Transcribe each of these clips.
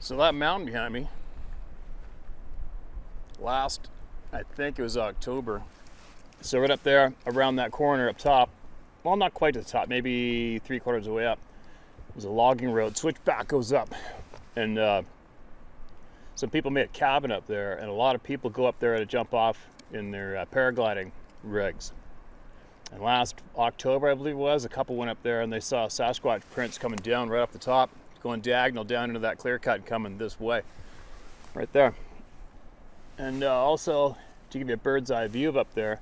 So that mountain behind me, I think it was October. So right up there, around that corner up top, well, not quite to the top, maybe 3/4 of the way up, there's a logging road. Switchback goes up, and some people made a cabin up there, and a lot of people go up there to jump off in their paragliding rigs. And last October, I believe it was, a couple went up there and they saw Sasquatch prints coming down right off the top, going diagonal down into that clear cut, coming this way, right there. And also, to give you a bird's eye view of up there,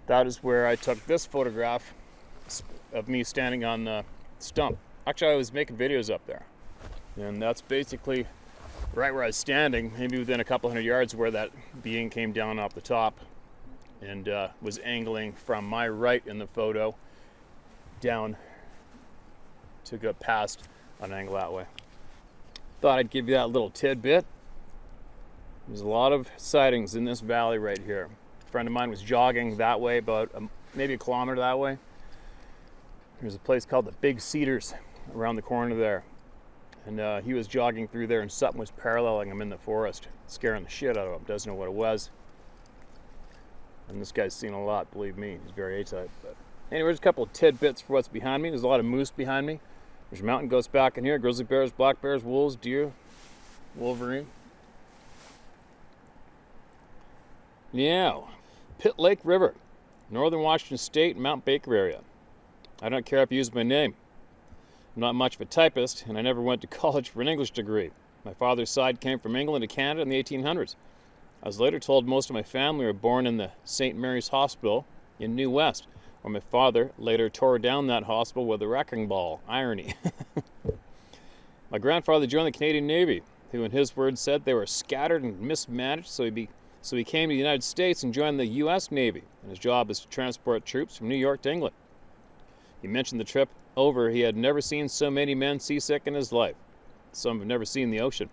that is where I took this photograph of me standing on the stump. Actually, I was making videos up there, and that's basically right where I was standing, maybe within a couple hundred yards where that being came down off the top and was angling from my right in the photo down to go past an angle that way. Thought I'd give you that little tidbit. There's a lot of sightings in this valley right here. A friend of mine was jogging that way, about maybe a kilometer that way. There's a place called the Big Cedars around the corner there. And he was jogging through there and something was paralleling him in the forest, scaring the shit out of him. Doesn't know what it was. And this guy's seen a lot, believe me. He's very A-type. But anyway, there's a couple of tidbits for what's behind me. There's a lot of moose behind me. There's mountain goats back in here. Grizzly bears, black bears, wolves, deer, wolverine. Yeah. Pitt Lake River, Northern Washington State, Mount Baker area. I don't care if you use my name. I'm not much of a typist, and I never went to college for an English degree. My father's side came from England to Canada in the 1800s. I was later told most of my family were born in the St. Mary's Hospital in New West, where my father later tore down that hospital with a wrecking ball. Irony. My grandfather joined the Canadian Navy, who in his words said they were scattered and mismanaged, so he came to the United States and joined the U.S. Navy, and his job is to transport troops from New York to England. He mentioned the trip over he had never seen so many men seasick in his life. Some have never seen the ocean.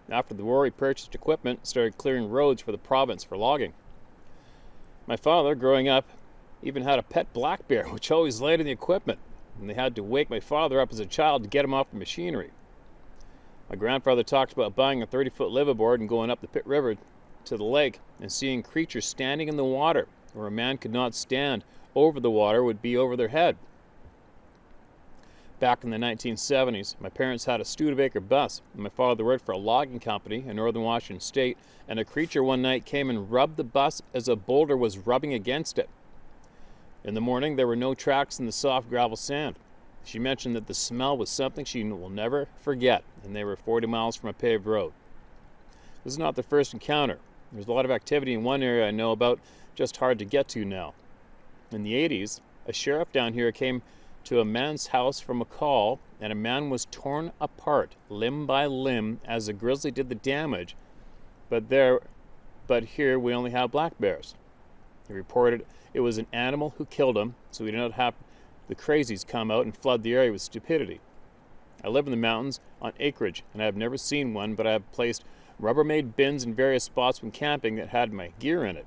After the war, he purchased equipment and started clearing roads for the province for logging. My father, growing up, even had a pet black bear, which always laid in the equipment, and they had to wake my father up as a child to get him off the machinery. My grandfather talked about buying a 30-foot liveaboard and going up the Pitt River to the lake and seeing creatures standing in the water where a man could not stand over the water, would be over their head. Back in the 1970s, my parents had a Studebaker bus, and my father worked for a logging company in Northern Washington State, and a creature one night came and rubbed the bus as a boulder was rubbing against it. In the morning, there were no tracks in the soft gravel sand. She mentioned that the smell was something she will never forget, and they were 40 miles from a paved road. This is not the first encounter. There's a lot of activity in one area I know about, just hard to get to now. In the 80s, a sheriff down here came to a man's house from a call, and a man was torn apart limb by limb as a grizzly did the damage, but here we only have black bears. He reported it was an animal who killed him, so we did not have the crazies come out and flood the area with stupidity. I live in the mountains on acreage, and I have never seen one, but I have placed Rubbermaid bins in various spots when camping that had my gear in it.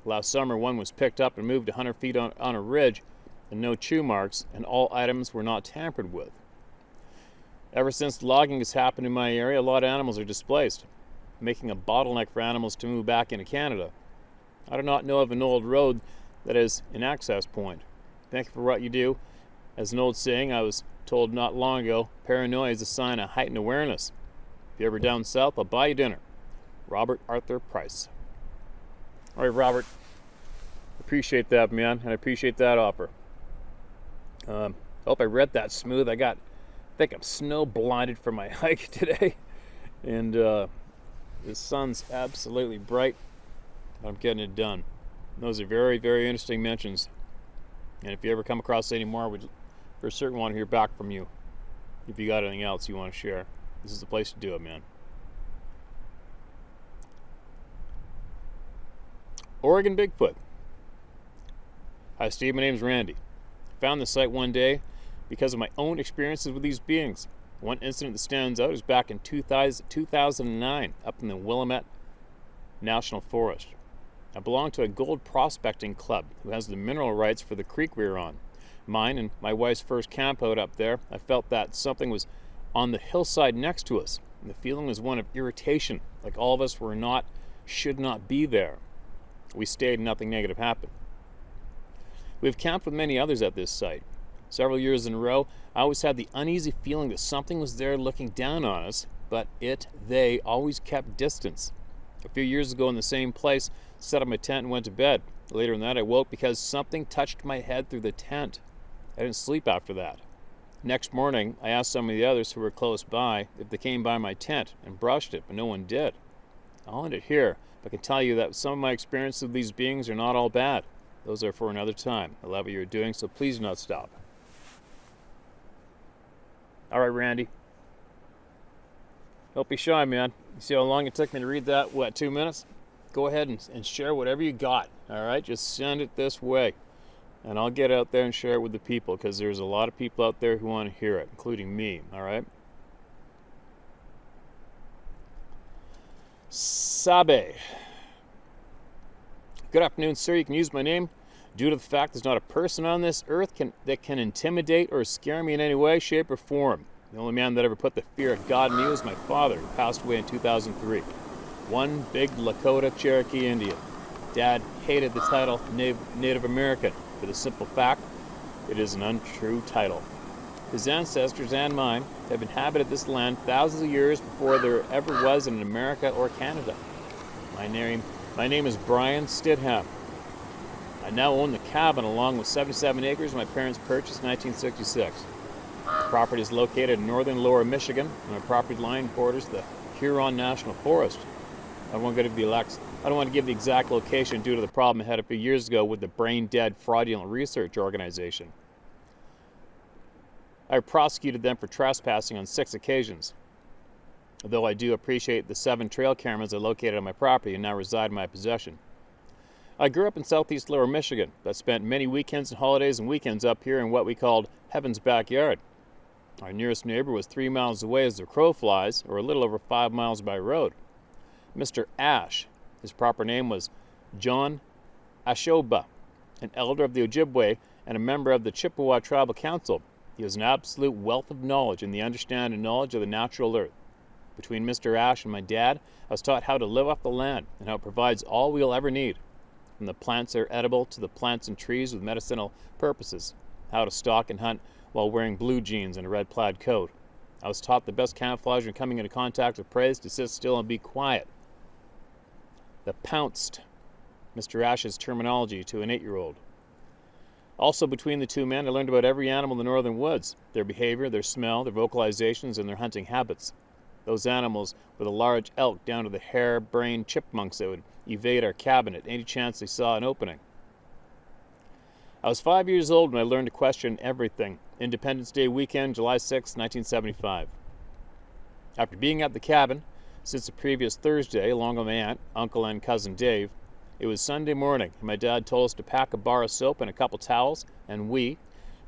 Last summer, one was picked up and moved 100 feet on a ridge, and no chew marks, and all items were not tampered with. Ever since logging has happened in my area, a lot of animals are displaced, making a bottleneck for animals to move back into Canada. I do not know of an old road that is an access point. Thank you for what you do. As an old saying I was told not long ago, paranoia is a sign of heightened awareness. If you're ever down south, I'll buy you dinner. Robert Arthur Price. All right, Robert. Appreciate that, man, and I appreciate that offer. Hope I read that smooth. I think I'm snow blinded from my hike today, and the sun's absolutely bright. I'm getting it done. Those are very, very interesting mentions, and if you ever come across any more, I would for certain want to hear back from you. If you got anything else you want to share, this is the place to do it, man. Oregon Bigfoot. Hi Steve, my name is Randy. I found the site one day because of my own experiences with these beings. One incident that stands out is back in 2009 up in the Willamette National Forest. I belong to a gold prospecting club who has the mineral rights for the creek we were on. Mine and my wife's first camp out up there, I felt that something was on the hillside next to us. And the feeling was one of irritation, like all of us should not be there. We stayed and nothing negative happened. We have camped with many others at this site. Several years in a row, I always had the uneasy feeling that something was there looking down on us, but they always kept distance. A few years ago in the same place, set up my tent and went to bed. Later in that, I woke because something touched my head through the tent. I didn't sleep after that. Next morning, I asked some of the others who were close by if they came by my tent and brushed it, but no one did. I'll end it here, but I can tell you that some of my experiences with these beings are not all bad. Those are for another time. I love what you're doing, so please do not stop. All right, Randy. Don't be shy, man. You see how long it took me to read that? 2 minutes? Go ahead and share whatever you got, all right? Just send it this way. And I'll get out there and share it with the people, because there's a lot of people out there who want to hear it, including me, all right? Sabe. Good afternoon, sir. You can use my name due to the fact there's not a person on this earth that can intimidate or scare me in any way, shape, or form. The only man that ever put the fear of God in me was my father, who passed away in 2003. One big Lakota Cherokee Indian. Dad hated the title Native American for the simple fact it is an untrue title. His ancestors and mine have inhabited this land thousands of years before there ever was in America or Canada. My name is Brian Stidham. I now own the cabin along with 77 acres my parents purchased in 1966. The property is located in northern lower Michigan, and my property line borders the Huron National Forest. I don't want to give the exact location due to the problem I had a few years ago with the brain-dead fraudulent research organization. I prosecuted them for trespassing on 6 occasions. Although I do appreciate the 7 trail cameras I located on my property and now reside in my possession. I grew up in southeast lower Michigan, but spent many weekends and holidays and weekends up here in what we called Heaven's backyard. Our nearest neighbor was 3 miles away as the crow flies, or a little over 5 miles by road. Mr. Ash, his proper name was John Ashoba, an elder of the Ojibwe and a member of the Chippewa Tribal Council. He was an absolute wealth of knowledge in the understanding and knowledge of the natural earth. Between Mr. Ash and my dad, I was taught how to live off the land and how it provides all we'll ever need. From the plants that are edible to the plants and trees with medicinal purposes. How to stalk and hunt while wearing blue jeans and a red plaid coat. I was taught the best camouflage when coming into contact with prey is to sit still and be quiet. The pounced, Mr. Ash's terminology to an 8-year-old. Also between the two men, I learned about every animal in the northern woods, their behavior, their smell, their vocalizations, and their hunting habits. Those animals were the large elk down to the hare-brained chipmunks that would evade our cabin at any chance they saw an opening. I was 5 years old when I learned to question everything. Independence Day weekend, July 6, 1975. After being at the cabin since the previous Thursday, along with my aunt, uncle, and cousin Dave, it was Sunday morning, and my dad told us to pack a bar of soap and a couple towels, and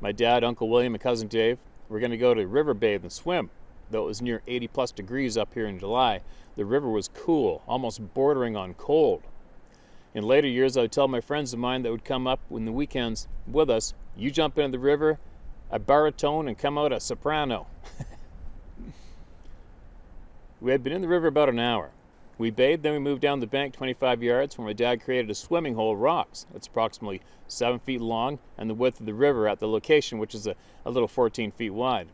my dad, Uncle William, and cousin Dave, were going to go to the river bathe and swim. Though it was near 80-plus degrees up here in July, the river was cool, almost bordering on cold. In later years, I would tell my friends of mine that would come up in the weekends with us, you jump into the river, a baritone, and come out a soprano. We had been in the river about an hour. We bathed, then we moved down the bank 25 yards where my dad created a swimming hole of rocks. It's approximately 7 feet long and the width of the river at the location, which is a little 14 feet wide.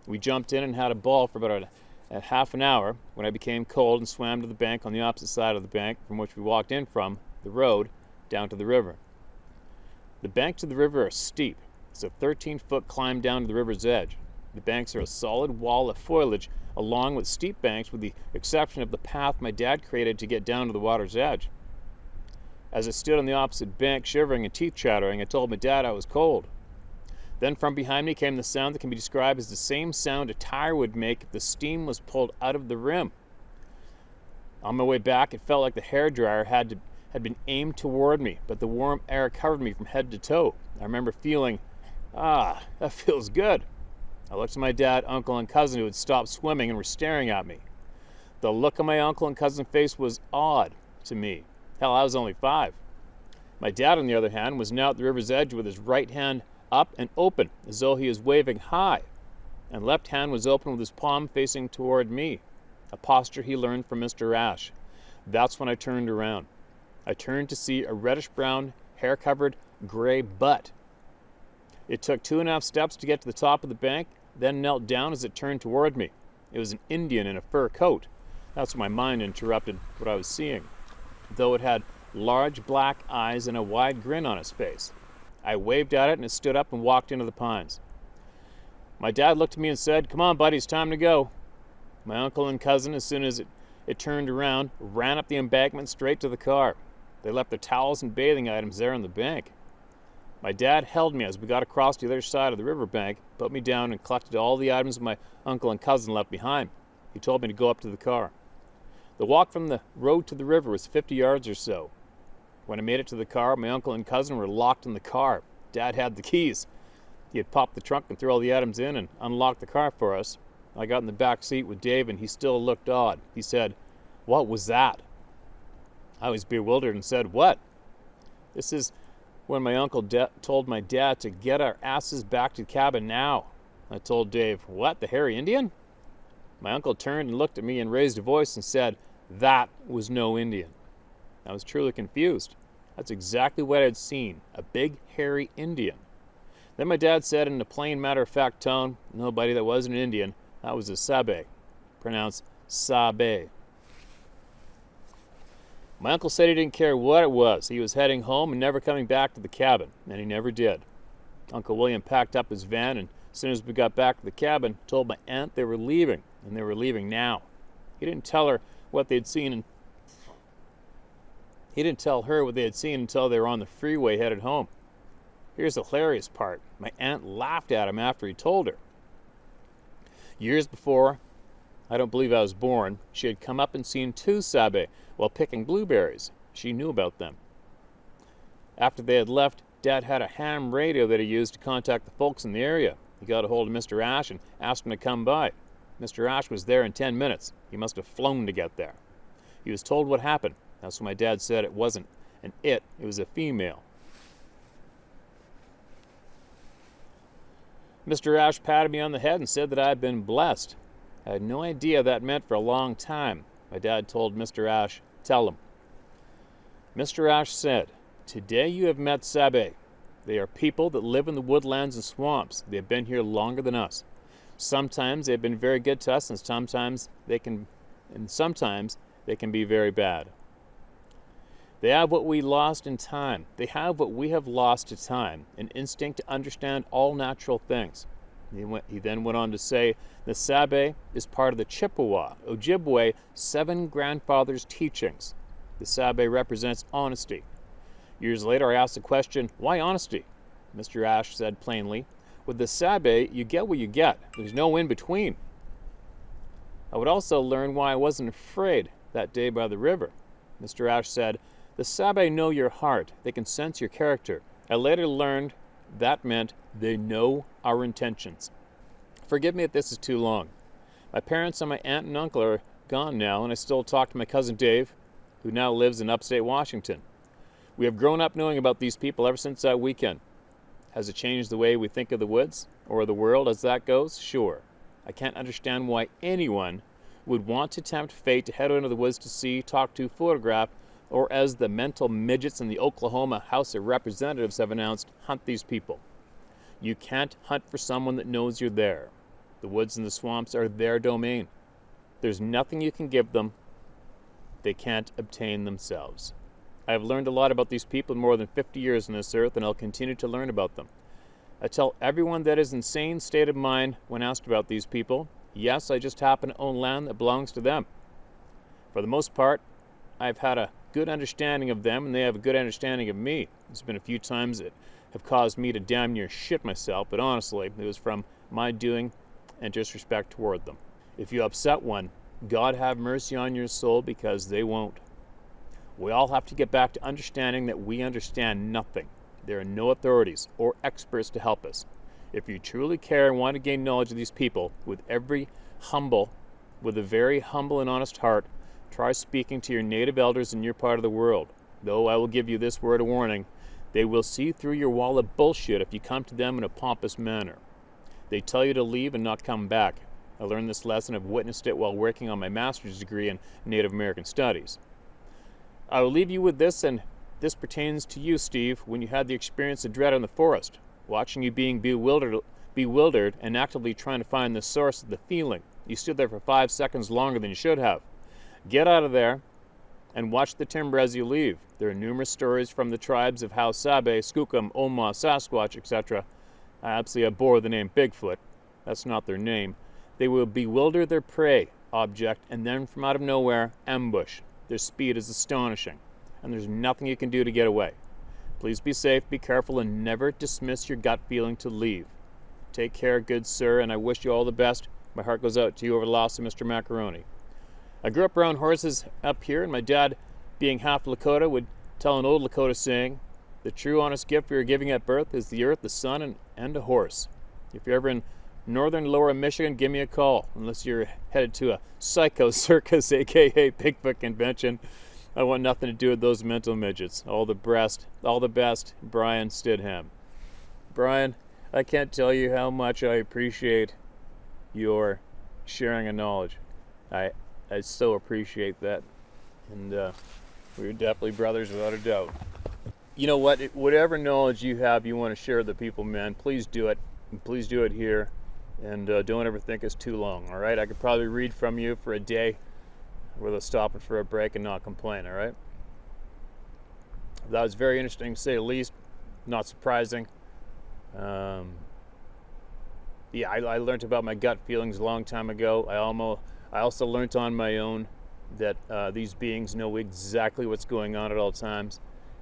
We jumped in and had a ball for about a half an hour when I became cold and swam to the bank on the opposite side of the bank from which we walked in from, the road, down to the river. The banks of the river are steep. It's a 13-foot climb down to the river's edge. The banks are a solid wall of foliage along with steep banks with the exception of the path my dad created to get down to the water's edge. As I stood on the opposite bank shivering and teeth chattering, I told my dad I was cold. Then from behind me came the sound that can be described as the same sound a tire would make if the steam was pulled out of the rim. On my way back, it felt like the hairdryer had been aimed toward me, but the warm air covered me from head to toe. I remember feeling, that feels good. I looked at my dad, uncle, and cousin who had stopped swimming and were staring at me. The look on my uncle and cousin's face was odd to me. Hell, I was only 5. My dad, on the other hand, was now at the river's edge with his right hand up and open, as though he was waving high, and left hand was open with his palm facing toward me. a posture he learned from Mr. Ash. That's when I turned around. I turned to see a reddish-brown, hair-covered, gray butt. It took 2.5 steps to get to the top of the bank, then knelt down as it turned toward me. It was an Indian in a fur coat. That's when my mind interrupted what I was seeing, though it had large black eyes and a wide grin on its face. I waved at it and it stood up and walked into the pines. My dad looked at me and said, "Come on, buddy, it's time to go." My uncle and cousin, as soon as it turned around, ran up the embankment straight to the car. They left their towels and bathing items there on the bank. My dad held me as we got across the other side of the riverbank, put me down, and collected all the items my uncle and cousin left behind. He told me to go up to the car. The walk from the road to the river was 50 yards or so. When I made it to the car, my uncle and cousin were locked in the car. Dad had the keys. He had popped the trunk and threw all the items in and unlocked the car for us. I got in the back seat with Dave, and he still looked odd. He said, "What was that?" I was bewildered and said, "What?" This is when my uncle told my dad to get our asses back to the cabin now. I told Dave, "What, the hairy Indian?" My uncle turned and looked at me and raised a voice and said, "That was no Indian." I was truly confused. That's exactly what I'd seen, a big, hairy Indian. Then my dad said in a plain, matter-of-fact tone, "Nobody that wasn't an Indian, that was a Sabe," pronounced Sabe. My uncle said he didn't care what it was. He was heading home and never coming back to the cabin, and he never did. Uncle William packed up his van, and as soon as we got back to the cabin, told my aunt they were leaving, and they were leaving now. He didn't tell her what they'd seen, and he didn't tell her what they had seen until they were on the freeway headed home. Here's the hilarious part. My aunt laughed at him after he told her. Years before, I don't believe I was born, she had come up and seen 2 Sabe while picking blueberries. She knew about them. After they had left, Dad had a ham radio that he used to contact the folks in the area. He got a hold of Mr. Ash and asked him to come by. Mr. Ash was there in 10 minutes. He must have flown to get there. He was told what happened. That's when my dad said it wasn't an it was a female. Mr. Ash patted me on the head and said that I had been blessed. I had no idea what that meant for a long time. My dad told Mr. Ash, "Tell him." Mr. Ash said, "Today you have met Sabe. They are people that live in the woodlands and swamps. They have been here longer than us. Sometimes they have been very good to us, and sometimes they can be very bad. They have what we lost in time. They have what we have lost to time, an instinct to understand all natural things." He then went on to say, "The Sabe is part of the Chippewa, Ojibwe 7 grandfathers' teachings. The Sabe represents honesty." Years later, I asked the question, "Why honesty?" Mr. Ash said plainly, "With the Sabe, you get what you get. There's no in between." I would also learn why I wasn't afraid that day by the river. Mr. Ash said, "The Sabe know your heart. They can sense your character." I later learned that meant they know our intentions. Forgive me if this is too long. My parents and my aunt and uncle are gone now, and I still talk to my cousin Dave, who now lives in upstate Washington. We have grown up knowing about these people ever since that weekend. Has it changed the way we think of the woods or the world as that goes? Sure. I can't understand why anyone would want to tempt fate to head into the woods to see, talk to, photograph, or as the mental midgets in the Oklahoma House of Representatives have announced, hunt these people. You can't hunt for someone that knows you're there. The woods and the swamps are their domain. There's nothing you can give them they can't obtain themselves. I have learned a lot about these people in more than 50 years on this earth, and I'll continue to learn about them. I tell everyone that is in sane state of mind when asked about these people, yes, I just happen to own land that belongs to them. For the most part, I've had a good understanding of them, and they have a good understanding of me. There's been a few times that have caused me to damn near shit myself, but honestly, it was from my doing and disrespect toward them. If you upset one, God have mercy on your soul, because they won't. We all have to get back to understanding that we understand nothing. There are no authorities or experts to help us. If you truly care and want to gain knowledge of these people with a very humble and honest heart, try speaking to your native elders in your part of the world. Though I will give you this word of warning, they will see through your wall of bullshit if you come to them in a pompous manner. They tell you to leave and not come back. I learned this lesson and have witnessed it while working on my master's degree in Native American Studies. I will leave you with this, and this pertains to you, Steve, when you had the experience of dread in the forest, watching you being bewildered and actively trying to find the source of the feeling. You stood there for 5 seconds longer than you should have. Get out of there and watch the timber as you leave. There are numerous stories from the tribes of how Sabe, Skookum, Oma, Sasquatch, etc. I absolutely abhor the name Bigfoot. That's not their name. They will bewilder their prey object and then from out of nowhere, ambush. Their speed is astonishing, and there's nothing you can do to get away. Please be safe, be careful, and never dismiss your gut feeling to leave. Take care, good sir, and I wish you all the best. My heart goes out to you over the loss of Mr. Macaroni. I grew up around horses up here, and my dad, being half Lakota, would tell an old Lakota saying, the true honest gift we are giving at birth is the earth, the sun, and a horse. If you're ever in northern lower Michigan, give me a call, unless you're headed to a psycho circus, aka Bigfoot convention. I want nothing to do with those mental midgets. All the best, Brian Stidham. Brian, I can't tell you how much I appreciate your sharing of knowledge. I so appreciate that, and we're definitely brothers without a doubt. You know what? Whatever knowledge you have you want to share with the people, man, please do it. And please do it here, and don't ever think it's too long, all right? I could probably read from you for a day without stopping for a break and not complain, all right? That was very interesting, to say the least. Not surprising. Yeah, I learned about my gut feelings a long time ago. I also learned on my own that these beings know exactly what's going on at all times,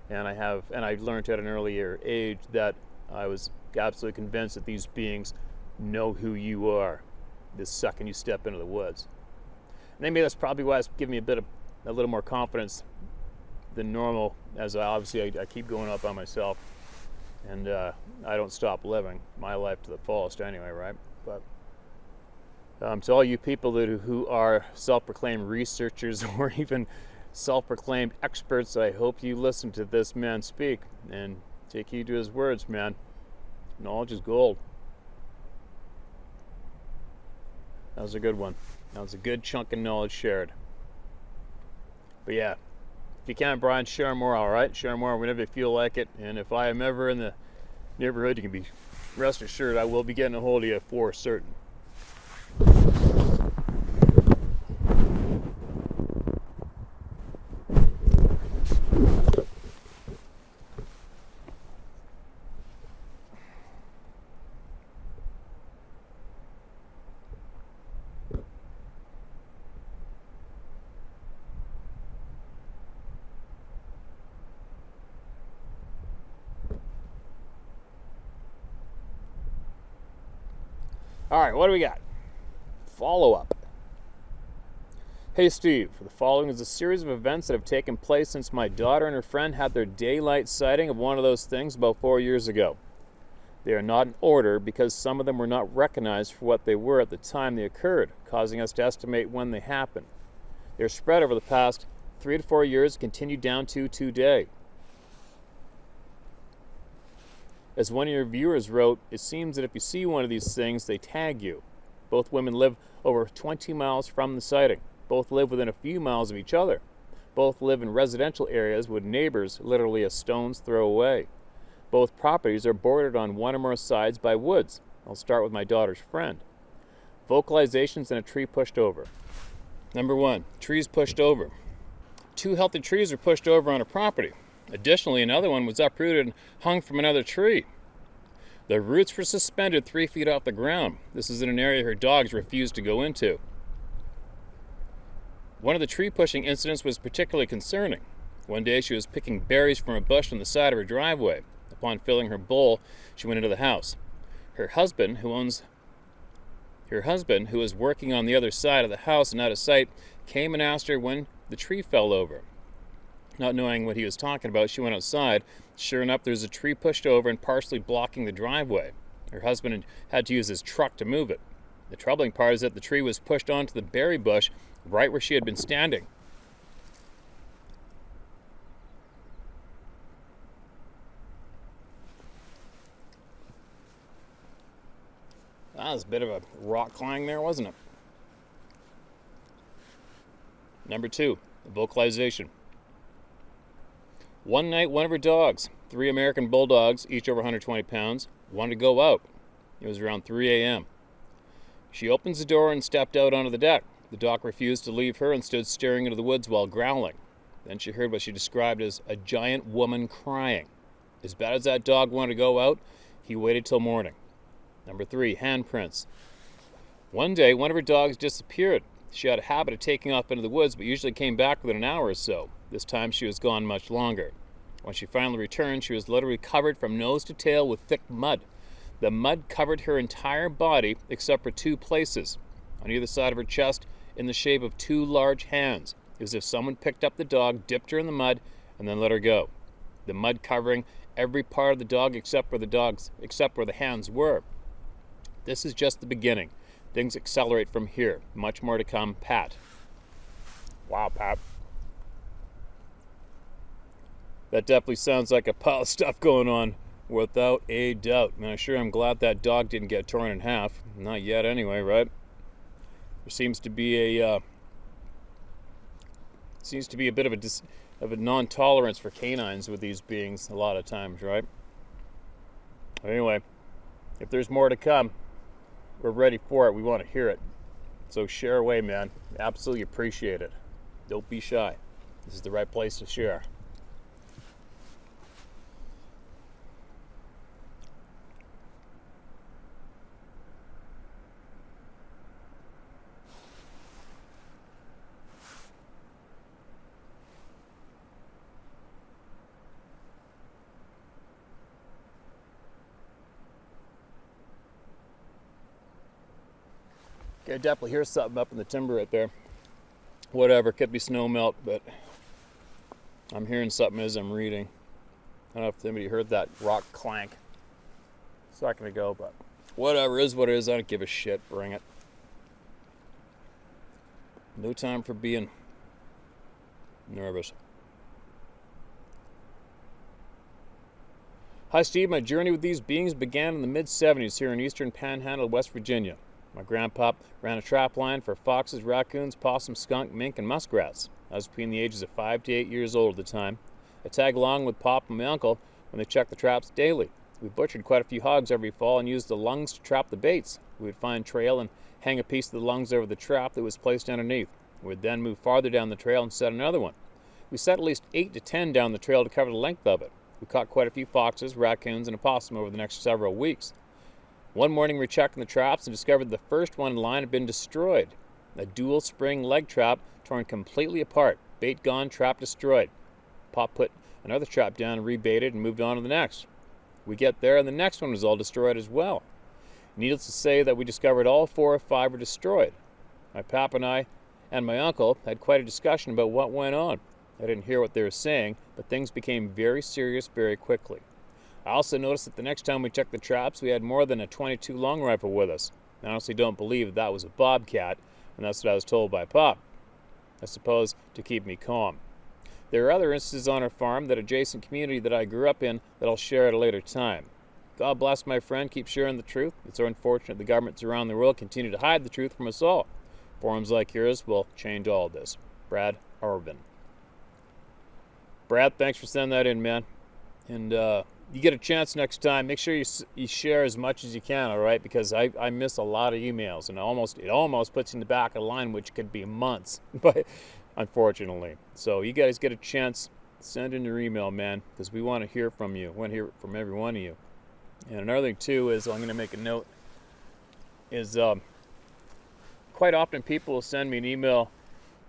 and I learned at an earlier age that I was absolutely convinced that these beings know who you are the second you step into the woods. And maybe that's probably why it's giving me a little more confidence than normal, as I keep going up on myself, and I don't stop living my life to the fullest anyway, right? But to all you people who are self-proclaimed researchers or even self-proclaimed experts, I hope you listen to this man speak and take heed to his words, man. Knowledge is gold. That was a good one. That was a good chunk of knowledge shared. But yeah, if you can, Brian, share more, all right? Share more whenever you feel like it. And if I am ever in the neighborhood, you can be rest assured I will be getting a hold of you for certain. All right, what do we got? Follow-up. Hey Steve, the following is a series of events that have taken place since my daughter and her friend had their daylight sighting of one of those things about 4 years ago. They are not in order because some of them were not recognized for what they were at the time they occurred, causing us to estimate when they happened. They are spread over the past 3 to 4 years, continued down to today. As one of your viewers wrote, it seems that if you see one of these things, they tag you. Both women live over 20 miles from the sighting. Both live within a few miles of each other. Both live in residential areas with neighbors literally a stone's throw away. Both properties are bordered on one or more sides by woods. I'll start with my daughter's friend. Vocalizations and a tree pushed over. Number 1, trees pushed over. 2 healthy trees were pushed over on a property. Additionally, another one was uprooted and hung from another tree. The roots were suspended 3 feet off the ground. This is in an area her dogs refused to go into. One of the tree pushing incidents was particularly concerning. One day she was picking berries from a bush on the side of her driveway. Upon filling her bowl, she went into the house. Her husband, who was working on the other side of the house and out of sight, came and asked her when the tree fell over. Not knowing what he was talking about, she went outside. Sure enough, there was a tree pushed over and partially blocking the driveway. Her husband had to use his truck to move it. The troubling part is that the tree was pushed onto the berry bush right where she had been standing. That was a bit of a rock climb there, wasn't it? Number 2, vocalization. One night, one of her dogs, 3 American bulldogs, each over 120 pounds, wanted to go out. It was around 3 a.m. She opens the door and stepped out onto the deck. The dog refused to leave her and stood staring into the woods while growling. Then she heard what she described as a giant woman crying. As bad as that dog wanted to go out, he waited till morning. Number 3, handprints. One day, one of her dogs disappeared. She had a habit of taking off into the woods, but usually came back within an hour or so. This time she was gone much longer. When she finally returned, she was literally covered from nose to tail with thick mud. The mud covered her entire body except for 2 places, on either side of her chest, in the shape of 2 large hands. It was as if someone picked up the dog, dipped her in the mud, and then let her go. The mud covering every part of the dog except where the hands were. This is just the beginning. Things accelerate from here. Much more to come, Pat. Wow, Pat. That definitely sounds like a pile of stuff going on, without a doubt. Man, I sure am glad that dog didn't get torn in half. Not yet anyway, right? There seems to be a bit of a non-tolerance for canines with these beings a lot of times, right? Anyway, if there's more to come, we're ready for it. We want to hear it. So share away, man. Absolutely appreciate it. Don't be shy. This is the right place to share. Okay, I definitely hear something up in the timber right there. Whatever, could be snow melt, but I'm hearing something as I'm reading. I don't know if anybody heard that rock clank a second ago, but whatever is what it is. I don't give a shit. Bring it. No time for being nervous. Hi, Steve. My journey with these beings began in the mid-'70s here in eastern Panhandle, West Virginia. My grandpop ran a trap line for foxes, raccoons, possum, skunk, mink, and muskrats. I was between the ages of 5 to 8 years old at the time. I tagged along with Pop and my uncle when they checked the traps daily. We butchered quite a few hogs every fall and used the lungs to trap the baits. We would find trail and hang a piece of the lungs over the trap that was placed underneath. We would then move farther down the trail and set another one. We set at least 8 to 10 down the trail to cover the length of it. We caught quite a few foxes, raccoons, and a possum over the next several weeks. One morning we were checking the traps and discovered the first one in line had been destroyed. A dual spring leg trap torn completely apart. Bait gone, trap destroyed. Pop put another trap down and rebaited and moved on to the next. We get there and the next one was all destroyed as well. Needless to say that we discovered all 4 or 5 were destroyed. My pap and I and my uncle had quite a discussion about what went on. I didn't hear what they were saying, but things became very serious very quickly. I also noticed that the next time we checked the traps, we had more than a .22 long rifle with us. I honestly don't believe that was a bobcat, and that's what I was told by Pop. I suppose to keep me calm. There are other instances on our farm, that adjacent community that I grew up in, that I'll share at a later time. God bless my friend, keep sharing the truth. It's so unfortunate the governments around the world continue to hide the truth from us all. Forums like yours will change all of this. Brad Arvin. Brad, thanks for sending that in, man. And you get a chance next time, make sure you share as much as you can, all right? Because I miss a lot of emails, and it almost puts you in the back of the line, which could be months, but unfortunately. So you guys get a chance, send in your email, man, because we want to hear from you. We want to hear from every one of you. And another thing, too, is I'm going to make a note, is quite often people will send me an email,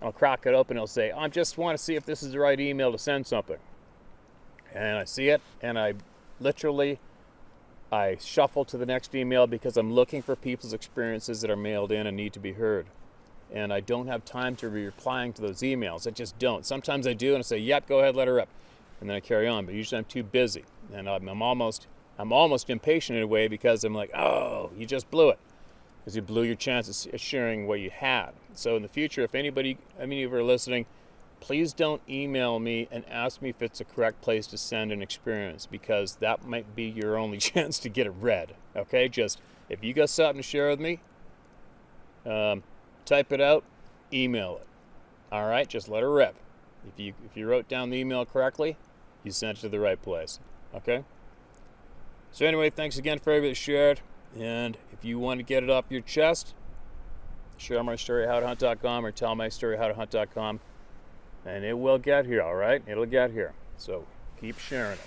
I'll crack it open, and they'll say, I just want to see if this is the right email to send something. And I see it, and I shuffle to the next email because I'm looking for people's experiences that are mailed in and need to be heard. And I don't have time to be replying to those emails. I just don't. Sometimes I do, and I say, yep, go ahead, let her rip. And then I carry on, but usually I'm too busy. And I'm almost impatient in a way because I'm like, oh, you just blew it. Because you blew your chance of sharing what you had. So in the future, if any of you are listening, please don't email me and ask me if it's the correct place to send an experience, because that might be your only chance to get it read. Okay, just if you got something to share with me, type it out, email it. All right, just let her rip. If you wrote down the email correctly, you sent it to the right place. Okay? So anyway, thanks again for everybody that shared. And if you want to get it off your chest, share my story at howtohunt.com or tell my story at howtohunt.com. And it will get here, all right? It'll get here. So keep sharing it.